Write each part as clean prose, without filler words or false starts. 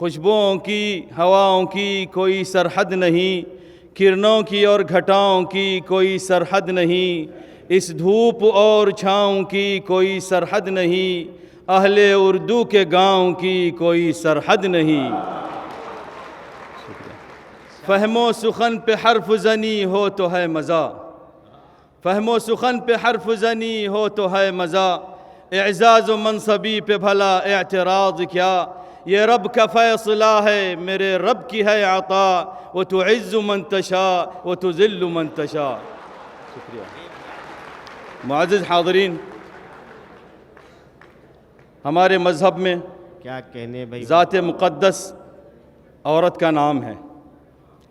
خوشبوؤں کی ہواؤں کی کوئی سرحد نہیں، کرنوں کی اور گھٹاؤں کی کوئی سرحد نہیں، اس دھوپ اور چھاؤں کی کوئی سرحد نہیں، اہل اردو کے گاؤں کی کوئی سرحد نہیں۔ فہم و سخن پہ حرف زنی ہو تو ہے مزہ، فہم و سخن پہ حرف زنی ہو تو ہے مزہ، اعزاز و منصبی پہ بھلا اعتراض کیا، یہ رب کا فیصلہ ہے میرے رب کی ہے عطا، وتعز من تشاء وتذل من تشاء۔ شکریہ۔ معزز حاضرین، ہمارے مذہب میں کیا کہنے بھائی، ذات مقدس عورت کا نام ہے،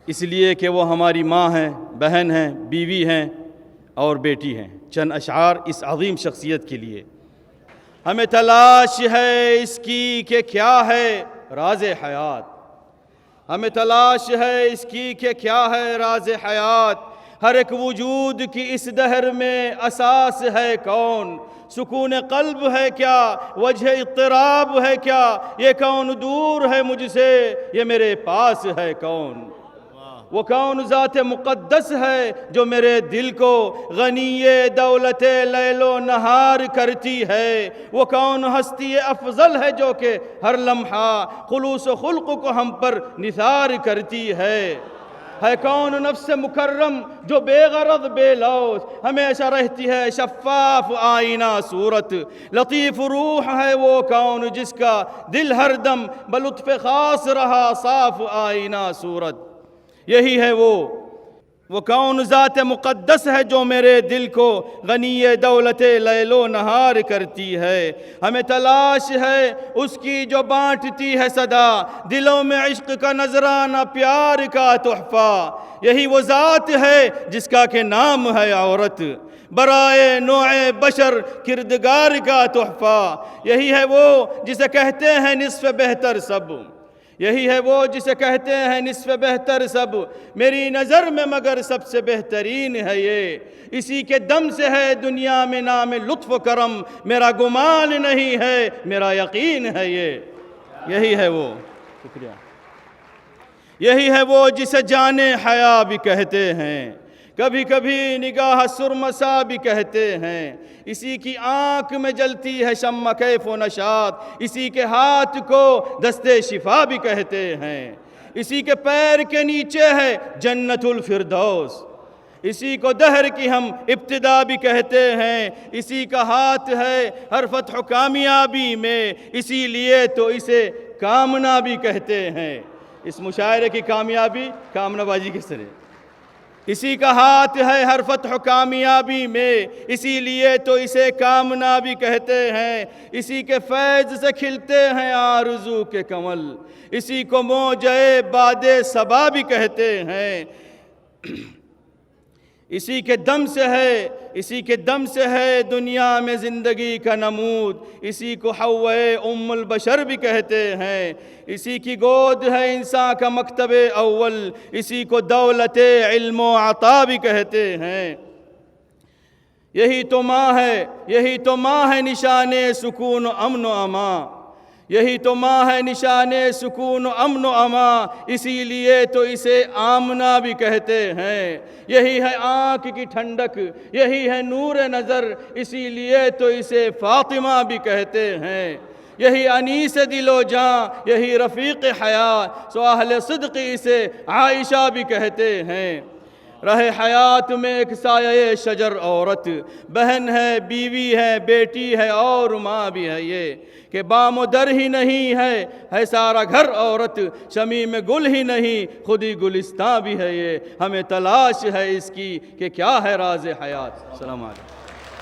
اس لیے کہ وہ ہماری ماں ہیں، بہن ہیں، بیوی ہیں اور بیٹی ہیں۔ چند اشعار اس عظیم شخصیت کے لیے۔ ہمیں تلاش ہے اس کی کہ کیا ہے راز حیات، ہمیں تلاش ہے اس کی کہ کیا ہے راز حیات، ہر ایک وجود کی اس دہر میں اساس ہے کون، سکون قلب ہے کیا، وجہ اضطراب ہے کیا، یہ کون دور ہے مجھ سے، یہ میرے پاس ہے کون۔ وہ کون ذات مقدس ہے جو میرے دل کو غنی دولت لیل و نہار کرتی ہے، وہ کون ہستی افضل ہے جو کہ ہر لمحہ خلوص و خلق کو ہم پر نثار کرتی ہے کون نفس مکرم جو بے غرض بے لوث ہمیشہ رہتی ہے شفاف آئینہ صورت، لطیف روح ہے وہ کون جس کا دل ہر دم بلطف خاص رہا صاف آئینہ صورت۔ یہی ہے وہ کون ذات مقدس ہے جو میرے دل کو غنی دولت لیل و نہار کرتی ہے، ہمیں تلاش ہے اس کی جو بانٹتی ہے صدا دلوں میں عشق کا نذرانہ پیار کا تحفہ، یہی وہ ذات ہے جس کا کہ نام ہے عورت، برائے نوع بشر کردگار کا تحفہ، یہی ہے وہ جسے کہتے ہیں نصف بہتر سب، یہی ہے وہ جسے کہتے ہیں نصف بہتر سب، میری نظر میں مگر سب سے بہترین ہے یہ، اسی کے دم سے ہے دنیا میں نام لطف و کرم، میرا گمان نہیں ہے میرا یقین ہے یہ، یہی ہے وہ، شکریہ، یہی ہے وہ جسے جان حیا بھی کہتے ہیں، کبھی کبھی نگاہ سرمسا بھی کہتے ہیں، اسی کی آنکھ میں جلتی ہے شمع کیف و نشاط، اسی کے ہاتھ کو دست شفا بھی کہتے ہیں، اسی کے پیر کے نیچے ہے جنت الفردوس، اسی کو دہر کی ہم ابتدا بھی کہتے ہیں، اسی کا ہاتھ ہے ہر فتح و کامیابی میں، اسی لیے تو اسے کامنا بھی کہتے ہیں۔ اس مشاعرے کی کامیابی کامنا بازی کس طرح؟ اسی کا ہاتھ ہے ہر فتح و کامیابی میں، اسی لیے تو اسے کامنا بھی کہتے ہیں، اسی کے فیض سے کھلتے ہیں آرزو کے کمل، اسی کو موجۂ باد صبا بھی کہتے ہیں، اسی کے دم سے ہے دنیا میں زندگی کا نمود، اسی کو حوّا ام البشر بھی کہتے ہیں، اسی کی گود ہے انسان کا مکتب اول، اسی کو دولت علم و عطا بھی کہتے ہیں، یہی تو ماں ہے نشان سکون و امن و امان، یہی تو ماں ہے نشان سکون و امن و امان، اسی لیے تو اسے آمنہ بھی کہتے ہیں، یہی ہے آنکھ کی ٹھنڈک، یہی ہے نور نظر، اسی لیے تو اسے فاطمہ بھی کہتے ہیں، یہی انیس دل و جاں، یہی رفیق حیات، سو اہل صدق اسے عائشہ بھی کہتے ہیں۔ رہے حیات میں ایک سایہ شجر عورت، بہن ہے، بیوی ہے، بیٹی ہے اور ماں بھی ہے، یہ کہ بام و در ہی نہیں ہے سارا گھر عورت، شمی میں گل ہی نہیں خود ہی گلستاں بھی ہے یہ، ہمیں تلاش ہے اس کی کہ کیا ہے راز حیات۔ السلام علیکم۔